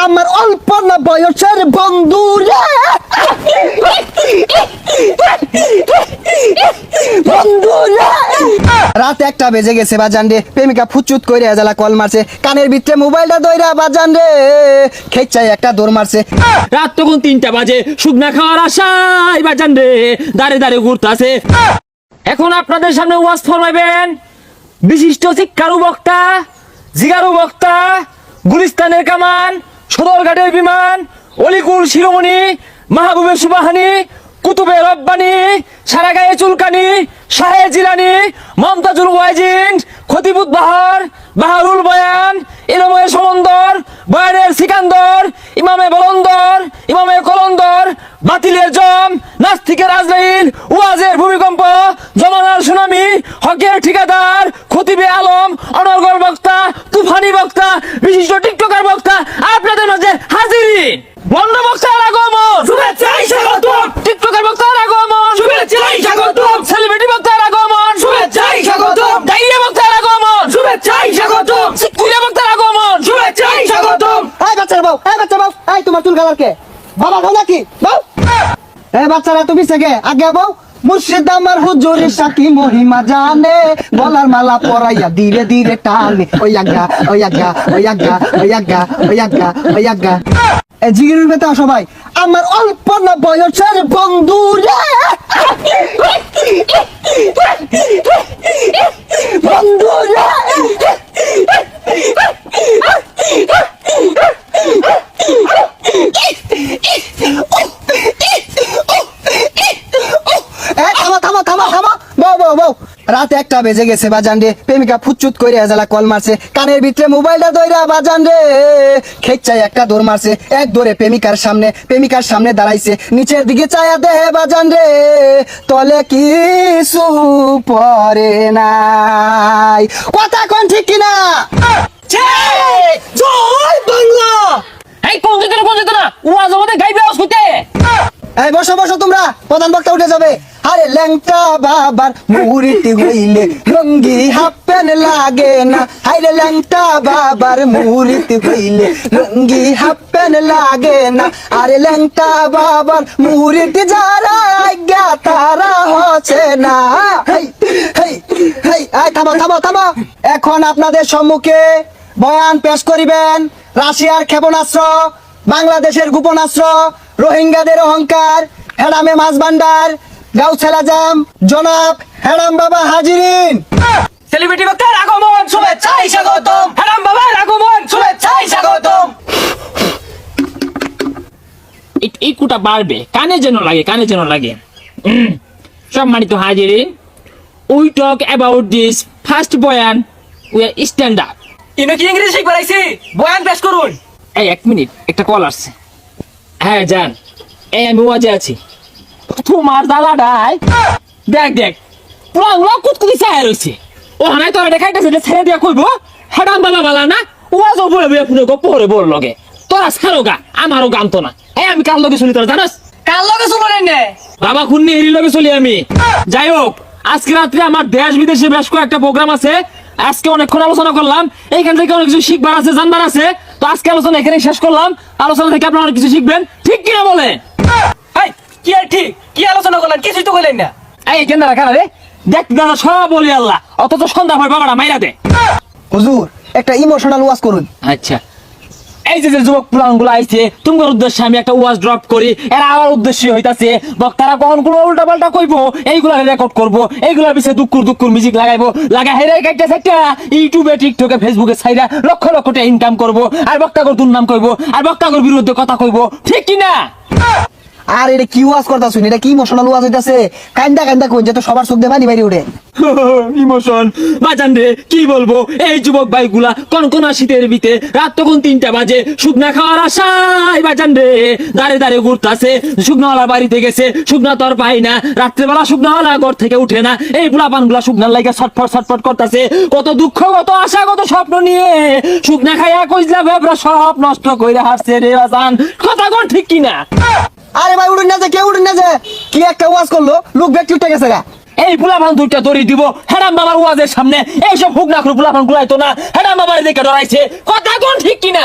আমার অল্প না বয়সের বন্ধু রে বন্ধু রে। রাত 1টা বেজে গেছে বাজান রে, প্রেমিকা ফুচুত কইরে এজালা কল মারছে, কানের ভিতরে মোবাইলটা দইরা বাজান রে খেচ্চাই একটা দৌড় মারছে। রাত তখন 3টা বাজে, শুকনা খাওয়ার আশায় বাজান রে দাঁড়ে দাঁড়ে ঘুরতাছে। এখন আপনাদের সামনে ওয়াজ ফরমাইবেন বিশিষ্ট শিক্ষারু বক্তা, জিগারু বক্তা, গুলিস্তানের কামান, সদরঘাটের বিমান, অলিকুল শিরোমণি, মাহবুবের সুবাহানি, কুতুবের রব্বানি, সারা গায়ে চুলকানি, শাহে জিলানি, মমতাজুল ওয়াজিন, খতিবুত বাহার, বাহারুল বয়ান, ইলমে সমন্দর, বয়ানের সিকান্দর, ইমামে বলন্দর, ইমামে কলন্দর, বাতিলের জম, নাস্তিকের আজরাইল, ওয়াজের ভূমিকম্প, জমানার সুনামি, হকের ঠিকাদার, খতিবে আলম, অনর্গল বক্তা, তুফানি বক্তা, বিশিষ্ট টিকটকার বক্তা আপনাদের মাঝে হাজিরিন। বন্ধ বক্তার আগমন, শুভেচ্ছায় স্বাগতম। টিকটকার বক্তার আগমন, শুভেচ্ছায় স্বাগতম। সেলিব্রিটি বক্তার আগমন, শুভেচ্ছায় স্বাগতম। ডাইরিয়া বক্তার আগমন, শুভেচ্ছায় স্বাগতম। সিকুরিয়া বক্তার আগমন, শুভেচ্ছায় স্বাগতম। এই বাচ্চারা বাউ, এই বাচ্চা বাউ, এই তোমার চুল কালার কে বাবা খাও নাকি বাউ? এই বাচ্চারা তুমি থেকে আগে বাউ। মুর্শিদ আমার হুজুরের সাথী মহিমা জানে, গলার মালা পরাইয়া ধীরে ধীরে টানে। ওই আগা ওই আগা ওই আগা ওই আগা ওই আগা ওই আগা। জিগির বেতা সবাই আমার অল্প না বয়সের বন্ধু রে বন্ধু রে। রাত 1টা বেজে গেছে বাজান রে, প্রেমিকা ফুচুত কইরে এজালা কল মারছে, কানের ভিতরে মোবাইলটা দইরা বাজান রে খেচ্চাই একটা দৌড় মারছে। এক দৌড়ে প্রেমিকার সামনে দাঁড়াইছে, নিচের দিকে চায়া দেহে বাজান রে তলে কিছু পরে নাই। কথা কোন ঠিক কিনা? জয় বাংলা। এই কোন যেত না ওয়াজ আমাদের গাইবে হইতে। এই বসো বসো তোমরা, প্রধান বক্তা উঠে যাবে। আরে ল্যাংটা বাবার মুরিতি হইলে লুঙ্গি হাফ প্যান্ট লাগে না। আরে ল্যাংটা বাবার মুরিতি হইলে লুঙ্গি হাফ প্যান্ট লাগে না। আরে ল্যাংটা বাবার মুরিতি যারা আজ্ঞা তারা হচ্ছে না। হেই হেই হেই, আয় থামো থামো থামো। এখন আপনাদের সম্মুখে বয়ান পেশ করিবেন রাশিয়ার ক্ষেপণাস্ত্র, বাংলাদেশের গোপনাস্ত্র, রোহিঙ্গাদের অহংকার, হেডামে মাছ ভান্ডার, গাউছাল আজম জনাব হেডাম বাবা হাজিরিন। সেলিব্রিটি বক্তার আগমন, শুভেচ্ছায় স্বাগতম। হেরাম বাবার আগমন, শুভেচ্ছায় স্বাগতম। এই কুটা বাড়বে, কানে যেন লাগে। সম্মানিত হাজিরিন, we talk about this first বয়ান উই আর স্ট্যান্ড আপ। ইনো কি ইংরেজি শিখবার আইছি? বয়ান পেশ করুন। এই 1 মিনিট, একটা কল আসছে। হ্যাঁ জান, এই আমি ওয়াজে আছি। তোমার দাদাটাই দেখ পুরা কুতকুতি চায় রয়েছে। ও হানায় তোরা দেখাইতেছে ছেড়ে দিয়া কইব হেডাম বাবা বালা না, ওয়াজও বলে বলে পুরো গপরে বল লগে। তোরা ছাড়ো গা, আমারও গান তো না। এই আমি কার লগে শুনি তোরা জানাস? কার লগে শুনুন নে? বাবা খুন্নি এরি লগে চলি আমি। যাই হোক, আজকে রাত্রে আমার দেশ বিদেশে বেশ কয়েকটা প্রোগ্রাম আছে। আজকে অনেকক্ষণ আলোচনা করলাম, এইখান থেকে অনেক কিছু শিখবার আছে, জানবার আছে। তো আজকে আলোচনা এখানে শেষ করলাম। আলোচনা থেকে আপনারা অনেক কিছু শিখবেন, ঠিক কিনা বলেন? এই কি আর ঠিক, কি আলোচনা করলেন? কিছুই তো কইলেন না। এই কেন রাখা রে, দেখ দাদা সব বলি আল্লাহ, অথচ সন্ধ্যা হয় বাবারা মাইরা দে। হুজুর একটা ইমোশনাল ওয়াজ করুন। আচ্ছা, এই যে যুবক পুরাণ গুলো আইছে, তোমার উদ্দেশ্যে আমি একটা ওয়াজ ড্রপ করি। এরা আমার উদ্দেশ্য হইতাছে বক্তারা কখন কোন উল্টা পাল্টা কইবো, এইগুলা রেকর্ড করবো, এইগুলার পিছিয়ে দুকুর মিউজিক লাগাইবো, হেরে কাটতে ইউটিউবে, টিকটকে, ফেসবুকে ছাইরা লক্ষ লক্ষ টাকা ইনকাম করবো, আর বক্তাগর দুর্নাম কইবো, আর বক্তাগর বিরুদ্ধে কথা কইবো, ঠিক কিনা? আর এটা কি ওয়াজ করতা শুনি, এটা কি ইমোশনাল ওয়াজ হইতাছে? কান্দা কোন যে তো সবার চোখ দিয়ে পানি বাইরে উঠে। ইমোশন বাজান রে, কি বলবো? এই যুবক ভাইগুলা কনকনা শীতের ভিতরে রাত তখন 3টা বাজে, শুকনা খাওয়ার আশায় বাজান রে দাঁড়ে দাঁড়ে ঘুরতাছে। শুকনাওয়ালা বাড়িতে গেছে, শুকনা তোর পাই না। রাত্রেবেলা শুকনাওয়ালা ঘর থেকে উঠে না। এই বুলাপান গুলা শুকনার লাগে ছটফট করতেছে। কত দুঃখ, কত আশা, কত স্বপ্ন নিয়ে শুকনা খাইয়া কইলা ভেবরা সব নষ্ট কইরা হাসছে রে বাজান। কথা কোন ঠিক কিনা? আরে ভাই উড়ুন না যে, কেউ উড়ুন না যে, কি একটা ওয়াজ করলো, লোক ব্যক্তি উঠে গেছে গা। এই বুলাপান দুইটা দড়ি দিব হেরাম বাবার ওয়াজের সামনে। এইসব হুক না করে বুলাপান গুলাইতো না, হেরাম বাবার দেখে ডরাইছে। কথা কোন ঠিক কিনা?